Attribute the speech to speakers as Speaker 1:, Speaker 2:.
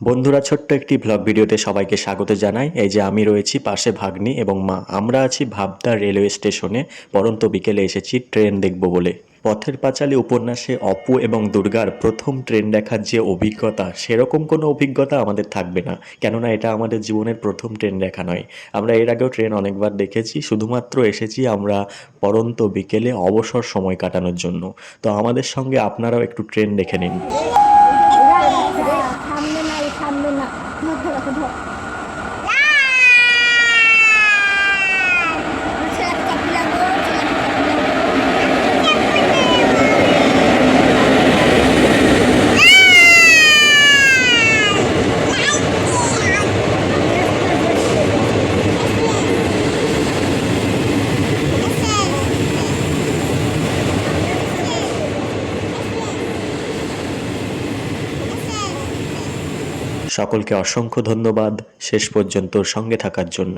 Speaker 1: বন্ধুরা, ছোট্ট একটি ব্লগ ভিডিওতে সবাইকে স্বাগত জানাই। এই যে আমি রয়েছি, পাশে ভাগ্নি এবং মা। আমরা আছি ভাবদার রেলওয়ে স্টেশনে। পড়ন্ত বিকেলে এসেছি ট্রেন দেখব বলে। পথের পাঁচালী উপন্যাসে অপু এবং দুর্গার প্রথম ট্রেন দেখার যে অভিজ্ঞতা, সেরকম কোনো অভিজ্ঞতা আমাদের থাকবে না, কেননা এটা আমাদের জীবনের প্রথম ট্রেন দেখা নয়। আমরা এর আগেও ট্রেন অনেকবার দেখেছি, শুধুমাত্র এসেছি আমরা পড়ন্ত বিকেলে অবসর সময় কাটানোর জন্য। তো আমাদের সঙ্গে আপনারাও একটু ট্রেন দেখে নিন।
Speaker 2: থামবে না, থামবে না। ধর ধর ধর।
Speaker 1: সকলকে অসংখ্য ধন্যবাদ শেষ পর্যন্ত সঙ্গে থাকার জন্য।